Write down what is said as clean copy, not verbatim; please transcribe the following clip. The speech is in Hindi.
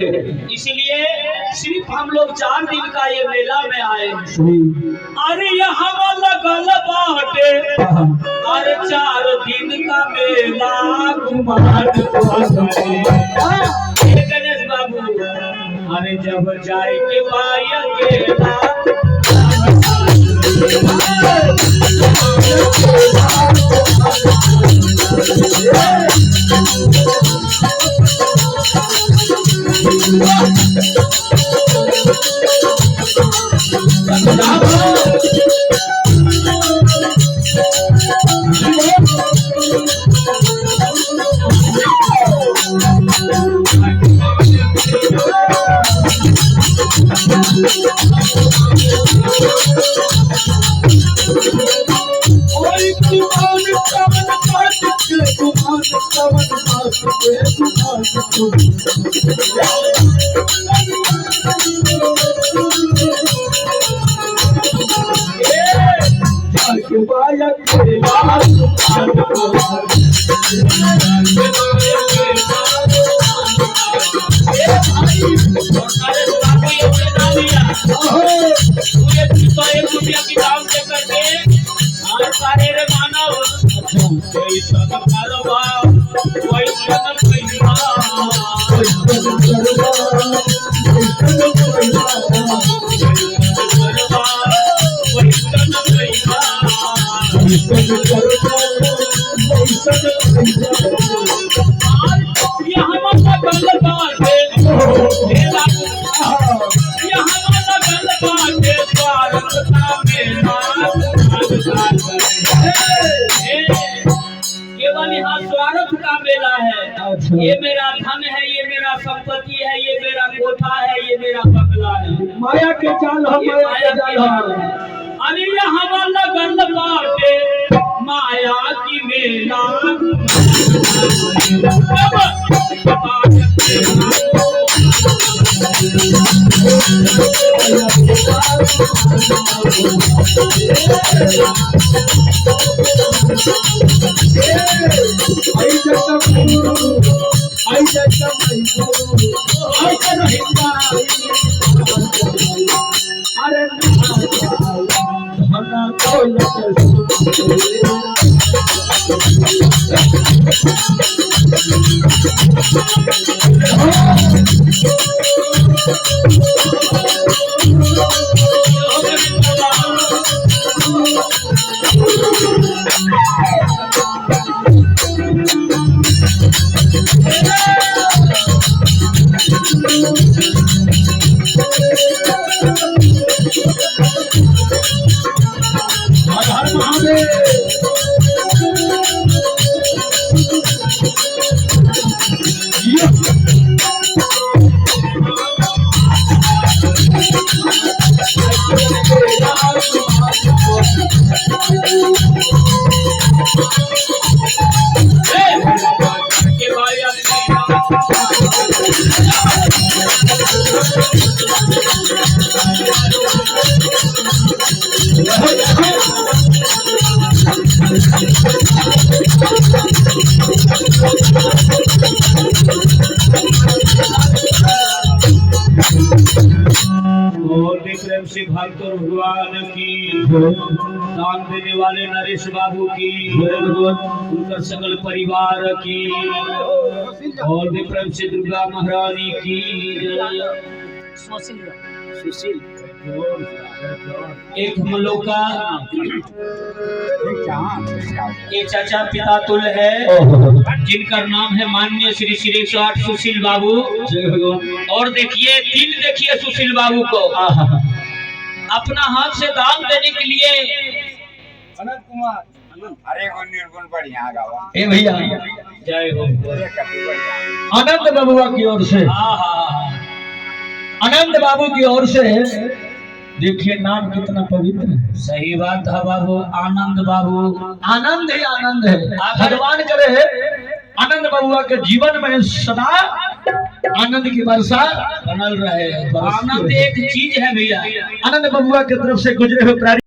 इसलिए सिर्फ हम लोग 4 दिन का ये मेला में आए। अरे यहाँ वाला गल बाटे, अरे 4 दिन का मेला गणेश बाबू, अरे जब जाए के पाया केला केवल यहाँ स्वार्थ का मेला है। ये मेरा धन है, ये मेरा संपत्ति है, ये मेरा कोठा है, ये मेरा बंगला है। माया के जाल हम माया के जाल है। अरे यहाँ वाला गंद बाटे माया की मेला से भक्त भगवान की, दान देने वाले नरेश बाबू की, उनका सकल परिवार की, और विक्रम से दुर्गा महारानी की। सुशील एक हम लोग का एक चाचा पिता तुल है, जिनका नाम है माननीय श्री श्री 108 सुशील बाबू। और देखिए दिल, देखिए सुशील बाबू को अपना हाथ से दान देने के लिए अनंत कुमार अरे निर्गुण बढ़िया गावा ए भैया जय हो। अनंत बाबुआ की ओर से, अनंत बाबू की ओर से देखिए नाम कितना पवित्र है। सही बात है बाबू, आनंद बाबू। आनंद ही आनंद है। भगवान करे आनंद बाबुआ के जीवन में सदा आनंद की वर्षा बनल रहे। आनंद एक चीज है भैया। आनंद बाबुआ की तरफ से गुजरे हुए